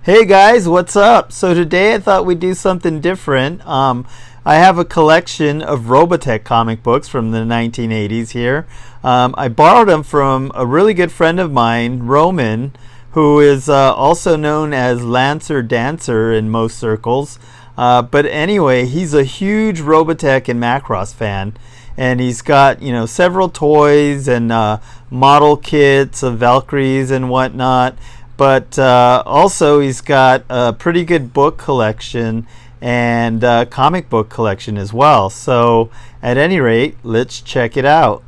Hey guys, what's up? So today I thought we'd do something different. I have a collection of Robotech comic books from the 1980s here. I borrowed them from a really good friend of mine, Roman, who is also known as Lancer Dancer in most circles. But anyway, he's a huge Robotech and Macross fan. And he's got, several toys and model kits of Valkyries and whatnot. But also he's got a pretty good book collection and comic book collection as well. So at any rate, let's check it out.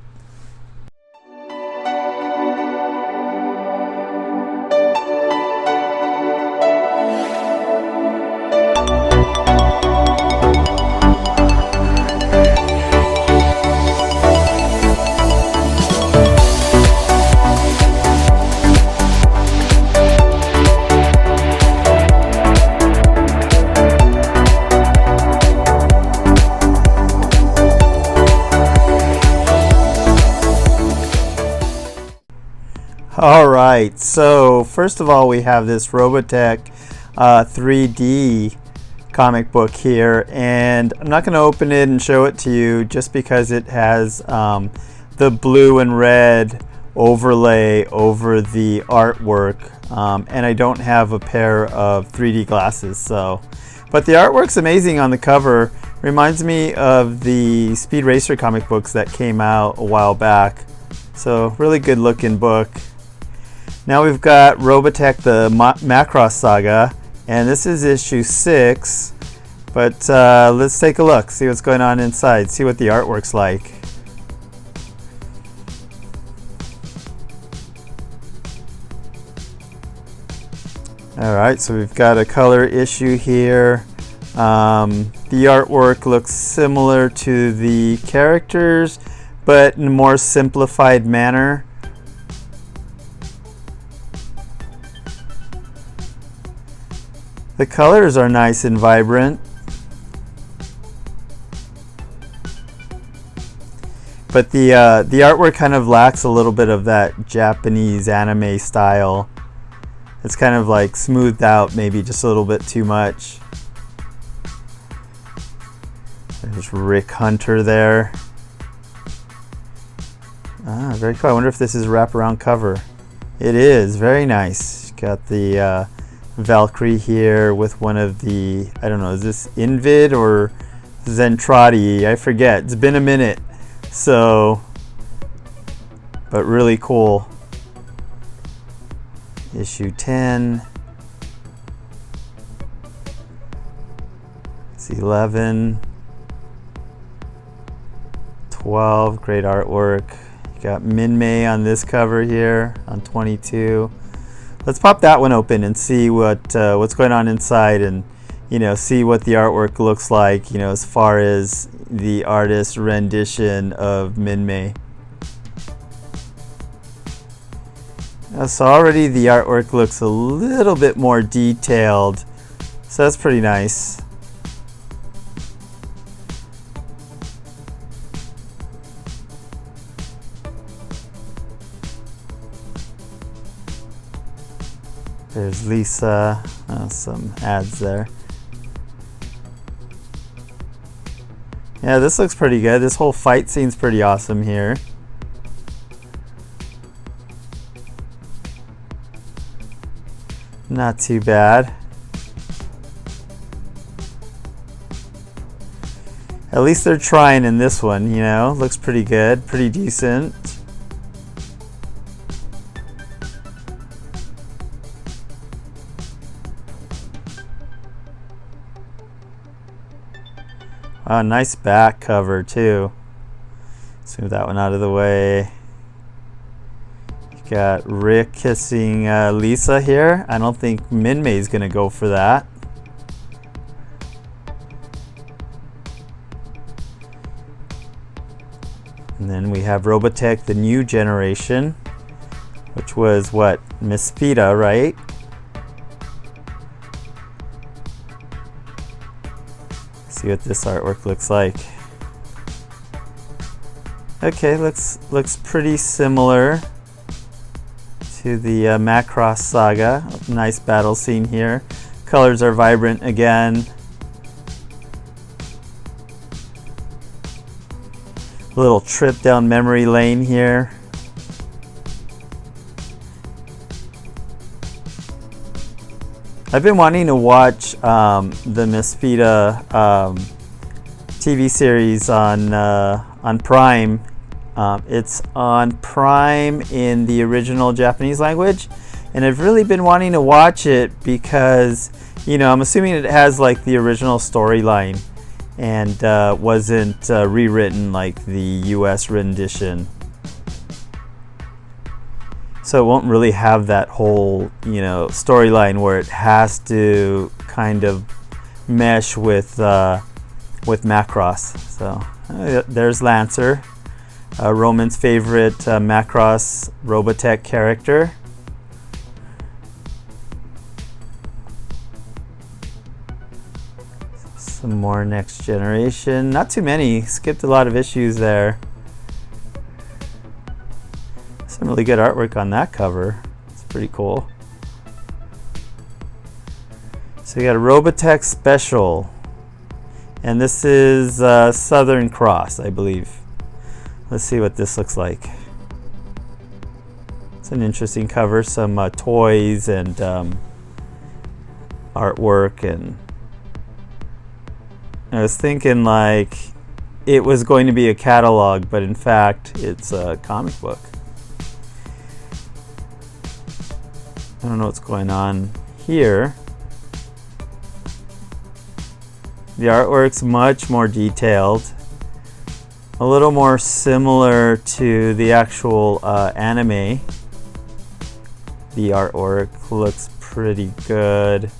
Alright, so first of all we have this Robotech 3D comic book here, and I'm not going to open it and show it to you just because it has the blue and red overlay over the artwork, and I don't have a pair of 3D glasses. But the artwork's amazing on the cover. Reminds me of the Speed Racer comic books that came out a while back. So really good looking book. Now we've got Robotech the Macross Saga, and this is issue 6, but let's take a look, see what's going on inside, see what the artwork's like. Alright, so we've got a color issue here. The artwork looks similar to the characters, but in a more simplified manner. The colors are nice and vibrant, but the artwork kind of lacks a little bit of that Japanese anime style. It's kind of like smoothed out, maybe just a little bit too much. There's Rick Hunter there. Very cool. I wonder if this is a wraparound cover. It is, very nice. Got the Valkyrie here with one of the, I don't know, is this Invid or Zentradi? I forget. It's been a minute. So, but really cool. Issue 10. It's 11. 12. Great artwork. You got Min-Mei on this cover here on 22. Let's pop that one open and see what's going on inside, and see what the artwork looks like, as far as the artist's rendition of Min-Mei. So already the artwork looks a little bit more detailed, so that's pretty nice. There's Lisa, some ads there. Yeah, this looks pretty good. This whole fight scene's pretty awesome here. Not too bad. At least they're trying in this one, looks pretty good, pretty decent. Wow, nice back cover too. Let's move that one out of the way. You got Rick kissing Lisa here. I don't think Min-Mei's gonna go for that. And then we have Robotech the new generation, which was what, Miss Fita, right? See what this artwork looks like. Okay, looks pretty similar to the Macross saga. Nice battle scene here. Colors are vibrant again. A little trip down memory lane here. I've been wanting to watch the Misfita TV series on Prime. It's on Prime in the original Japanese language, and I've really been wanting to watch it because, you know, I'm assuming it has like the original storyline and wasn't rewritten like the US rendition. So it won't really have that whole, you know, storyline where it has to kind of mesh with Macross. So there's Lancer, Roman's favorite Macross Robotech character. Some more Next Generation. Not too many. Skipped a lot of issues there. Some really good artwork on that cover. It's pretty cool. So you got a Robotech Special. And this is Southern Cross, I believe. Let's see what this looks like. It's an interesting cover. Some toys and artwork. And I was thinking like it was going to be a catalog, but in fact it's a comic book. I don't know what's going on here. The artwork's much more detailed, a little more similar to the actual anime. The artwork looks pretty good.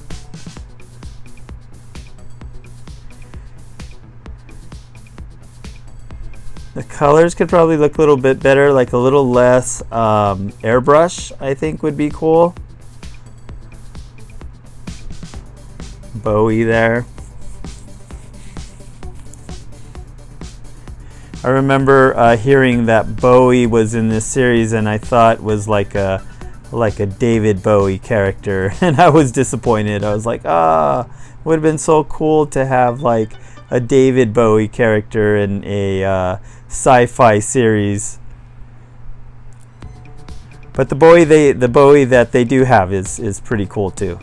The colors could probably look a little bit better, like a little less airbrush, I think would be cool. Bowie there. I remember hearing that Bowie was in this series, and I thought was like a David Bowie character, and I was disappointed. I was like, it would have been so cool to have like a David Bowie character in a sci-fi series. But the Bowie that they do have is pretty cool too.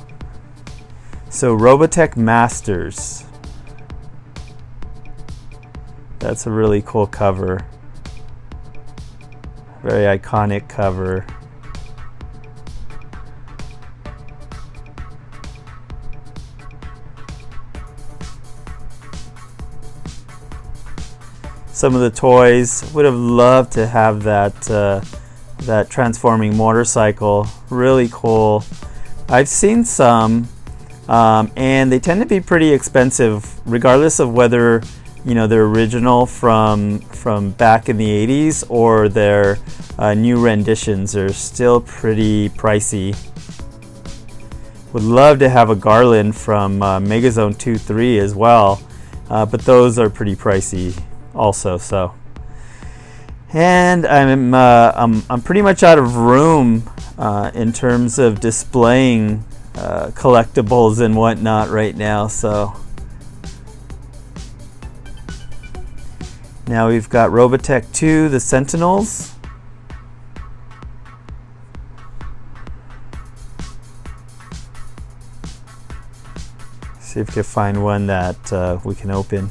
So Robotech Masters. That's a really cool cover. Very iconic cover. Some of the toys, would have loved to have that transforming motorcycle. Really cool. I've seen some, and they tend to be pretty expensive, regardless of whether, you know, they're original from back in the 80s or their new renditions. Are still pretty pricey. Would love to have a Garland from Megazone 2-3 as well, but those are pretty pricey also. So, and I'm pretty much out of room in terms of displaying collectibles and whatnot right now. So now we've got Robotech 2, the Sentinels. See if we can find one that we can open.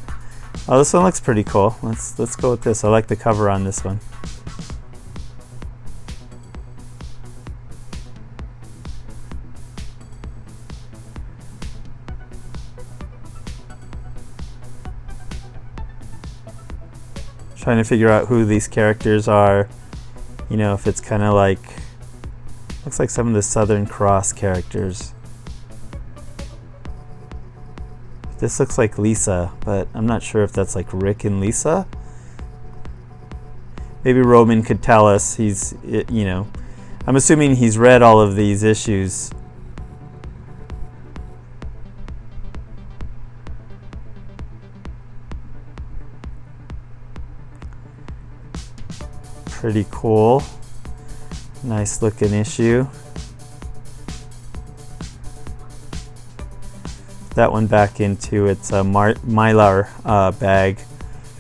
Oh, this one looks pretty cool. Let's go with this. I like the cover on this one. Trying to figure out who these characters are. You know, if it's kind of like, looks like some of the Southern Cross characters. This looks like Lisa, but I'm not sure if that's like Rick and Lisa. Maybe Roman could tell us. He's, you know, I'm assuming he's read all of these issues. Pretty cool. Nice looking issue. That one back into its mylar bag.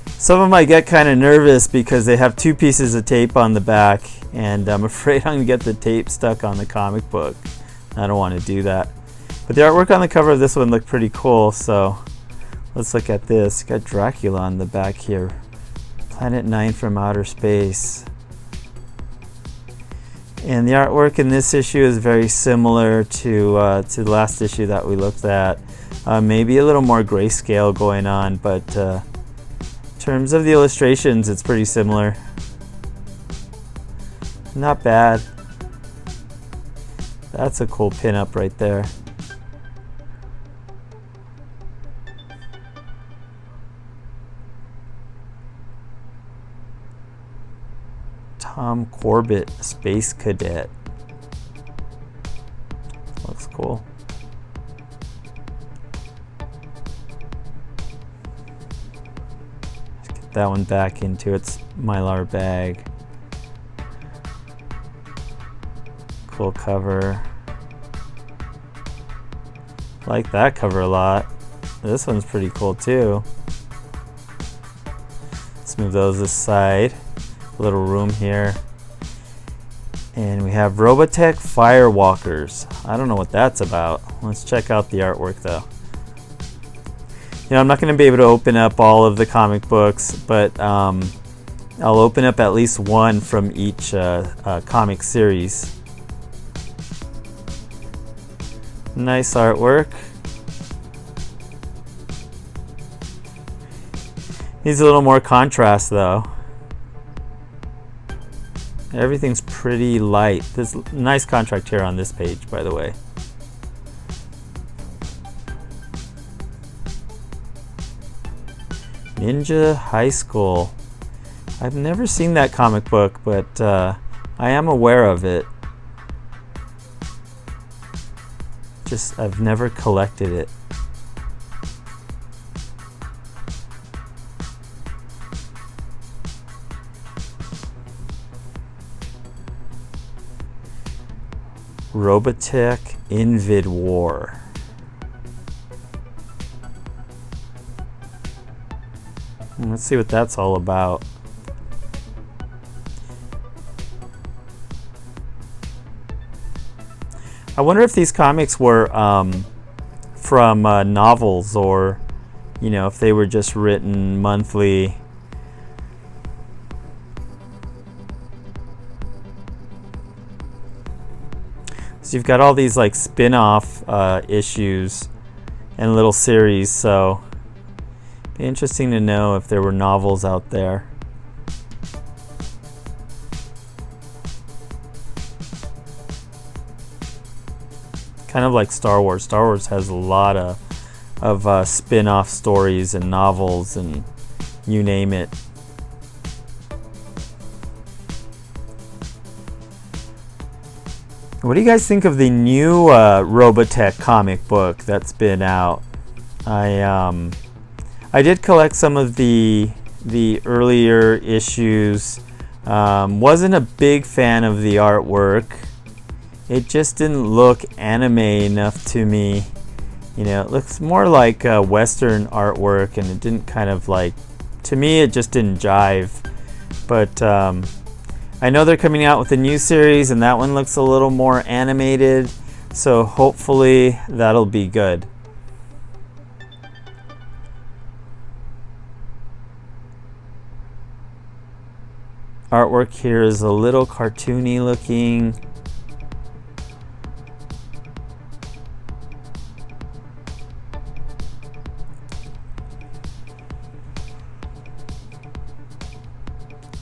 Some of them I get kind of nervous because they have 2 pieces of tape on the back, and I'm afraid I'm going to get the tape stuck on the comic book. I don't want to do that. But the artwork on the cover of this one looked pretty cool, so let's look at this. Got Dracula on the back here. Planet 9 from outer space. And the artwork in this issue is very similar to the last issue that we looked at. Maybe a little more grayscale going on, but in terms of the illustrations, it's pretty similar. Not bad. That's a cool pinup right there. Tom Corbett, Space Cadet. Looks cool. Let's get that one back into its mylar bag. Cool cover. Like that cover a lot. This one's pretty cool too. Let's move those aside. Little room here. And we have Robotech Firewalkers. I don't know what that's about. Let's check out the artwork though. You know, I'm not going to be able to open up all of the comic books, but I'll open up at least one from each comic series. Nice artwork. Needs a little more contrast though. Everything's pretty light. There's nice contrast here on this page, by the way. Ninja High School. I've never seen that comic book, but I am aware of it. Just, I've never collected it. Robotech Invid War. Let's see what that's all about. I wonder if these comics were from novels, or, you know, if they were just written monthly. So you've got all these like spin-off issues and little series, so it'd be interesting to know if there were novels out there. Kind of like Star Wars. Star Wars has a lot of spin-off stories and novels and you name it. What do you guys think of the new Robotech comic book that's been out? I did collect some of the earlier issues. Wasn't a big fan of the artwork. It just didn't look anime enough to me. You know, it looks more like Western artwork, and it didn't kind of like, to me it just didn't jive. But I know they're coming out with a new series, and that one looks a little more animated, so hopefully that'll be good. Artwork here is a little cartoony looking.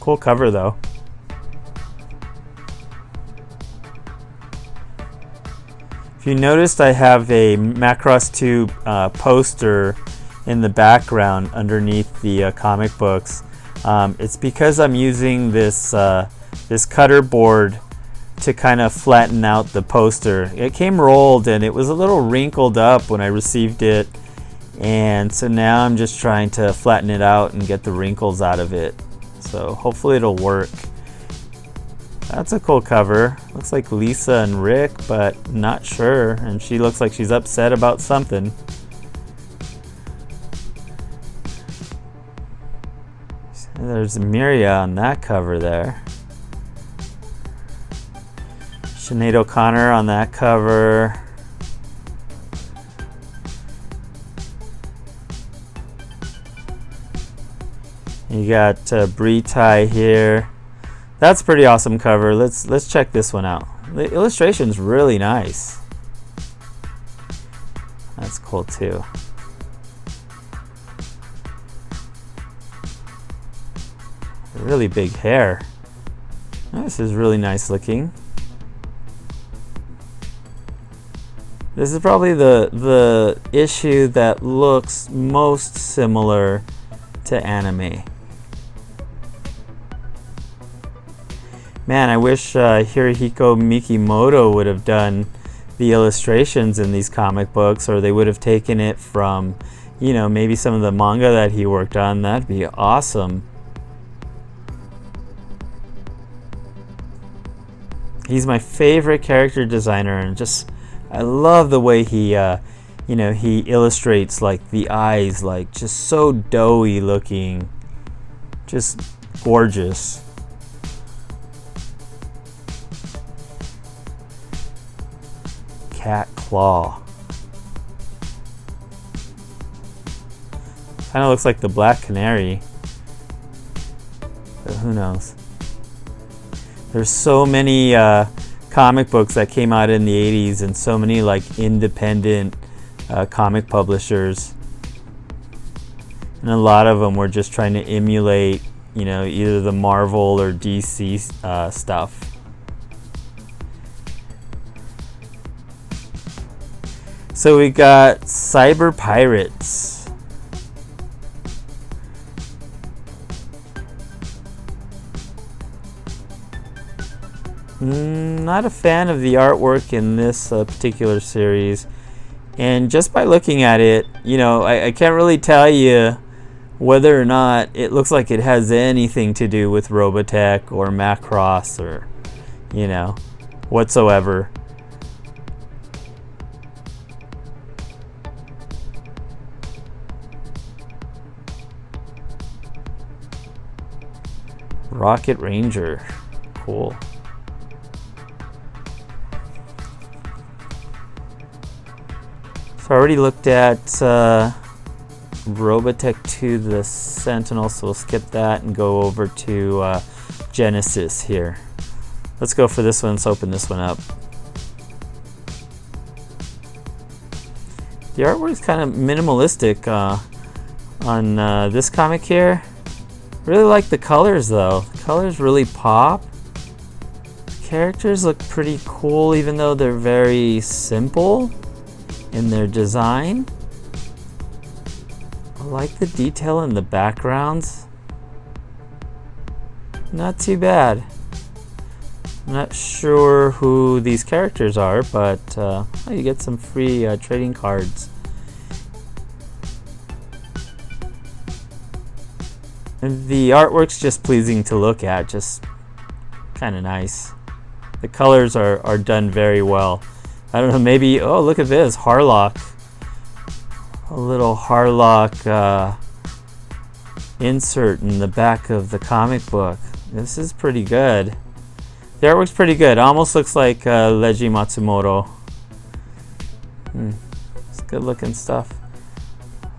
Cool cover though. If you noticed, I have a Macross 2 poster in the background underneath the comic books. It's because I'm using this this cutter board to kind of flatten out the poster. It came rolled and it was a little wrinkled up when I received it, and so now I'm just trying to flatten it out and get the wrinkles out of it. So hopefully it'll work. That's a cool cover. Looks like Lisa and Rick, but not sure. And she looks like she's upset about something. There's Miria on that cover there. Sinead O'Connor on that cover. You got Britai here. That's a pretty awesome cover. Let's check this one out. The illustration's really nice. That's cool too. Really big hair. This is really nice looking. This is probably the issue that looks most similar to anime. Man, I wish Hirohiko Mikimoto would have done the illustrations in these comic books, or they would have taken it from, you know, maybe some of the manga that he worked on. That'd be awesome. He's my favorite character designer, and just I love the way he you know, he illustrates like the eyes, like just so doughy looking, just gorgeous. Cat Claw. Kind of looks like the Black Canary, but who knows? There's so many comic books that came out in the 80s, and so many like independent comic publishers, and a lot of them were just trying to emulate, you know, either the Marvel or DC stuff. So we got Cyber Pirates. Not a fan of the artwork in this particular series, and just by looking at it, you know, I can't really tell you whether or not it looks like it has anything to do with Robotech or Macross or, you know, whatsoever. Rocket Ranger, cool. So I already looked at Robotech 2, the Sentinel, so we'll skip that and go over to Genesis here. Let's go for this one. Let's open this one up. The artwork is kind of minimalistic on this comic here. Really like the colors though. The colors really pop. The characters look pretty cool, even though they're very simple in their design. I like the detail in the backgrounds. Not too bad. I'm not sure who these characters are, but you get some free trading cards. And the artwork's just pleasing to look at, just kind of nice. The colors are done very well. I don't know, maybe, oh, look at this, Harlock. A little Harlock insert in the back of the comic book. This is pretty good. The artwork's pretty good. Almost looks like Leiji Matsumoto. It's good looking stuff.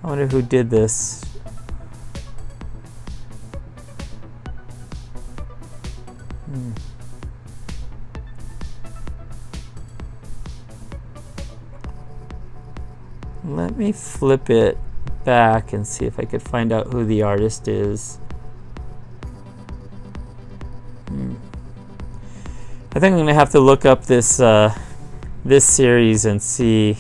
I wonder who did this. Let me flip it back and see if I could find out who the artist is. I think I'm gonna have to look up this this series and see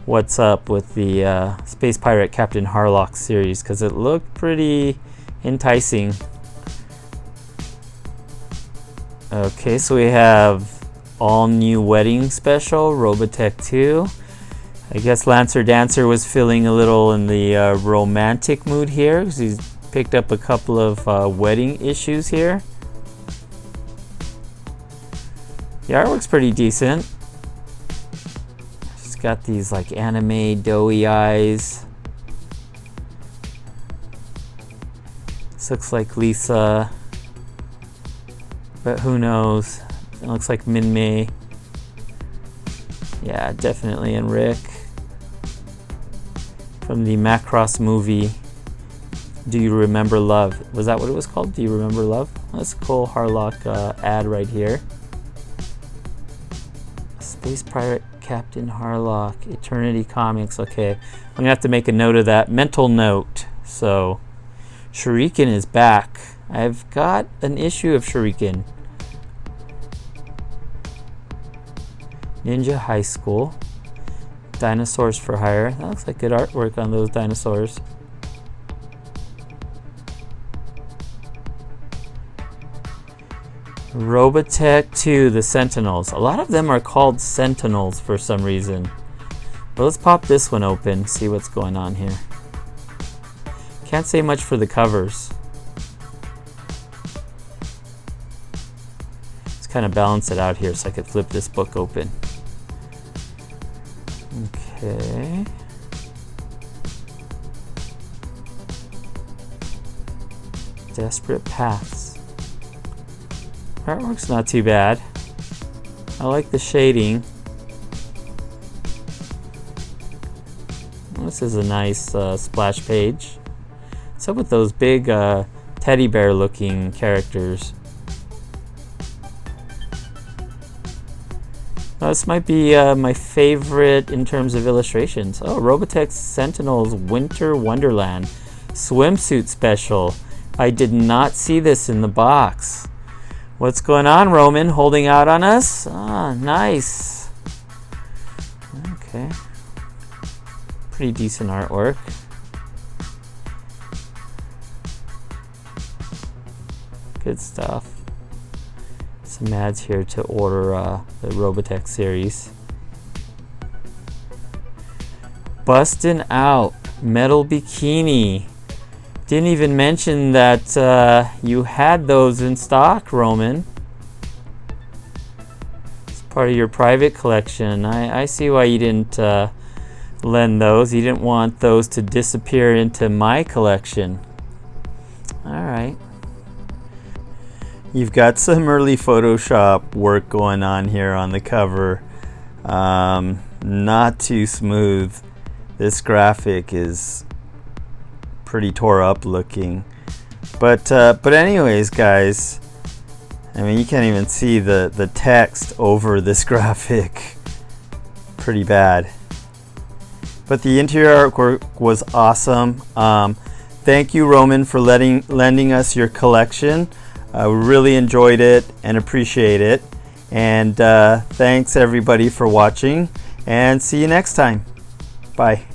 what's up with the Space Pirate Captain Harlock series, because it looked pretty enticing. Okay, so we have all new wedding special, Robotech 2. I guess Lancer Dancer was feeling a little in the romantic mood here, because he's picked up a couple of wedding issues here. The artwork's pretty decent. She's got these like anime doughy eyes. This looks like Lisa, but who knows? It looks like Min-Mei. Yeah, definitely. And Rick from the Macross movie, Do You Remember Love? Was that what it was called? Do You Remember Love? That's a cool Harlock ad right here. Space Pirate Captain Harlock, Eternity Comics. Okay, I'm gonna have to make a note of that. Mental note. So, Shuriken is back. I've got an issue of Shuriken. Ninja High School. Dinosaurs for Hire. That looks like good artwork on those dinosaurs. Robotech 2, the Sentinels. A lot of them are called Sentinels for some reason. But let's pop this one open, see what's going on here. Can't say much for the covers. Let's kind of balance it out here so I could flip this book open. Okay. Desperate Paths. Artwork's not too bad. I like the shading. This is a nice splash page. What's up with those big teddy bear looking characters? This might be my favorite in terms of illustrations. Oh, Robotech Sentinels Winter Wonderland swimsuit special. I did not see this in the box. What's going on, Roman? Holding out on us? Ah, nice. Okay. Pretty decent artwork. Good stuff. Some ads here to order the Robotech series. Bustin' Out Metal Bikini. Didn't even mention that you had those in stock, Roman. It's part of your private collection. I see why you didn't lend those. You didn't want those to disappear into my collection. All right. You've got some early Photoshop work going on here on the cover. Not too smooth. This graphic is pretty tore up looking. But anyways, guys, I mean, you can't even see the text over this graphic. Pretty bad. But the interior artwork was awesome. Thank you, Roman, for lending us your collection. We really enjoyed it and appreciate it. And thanks everybody for watching, and see you next time. Bye.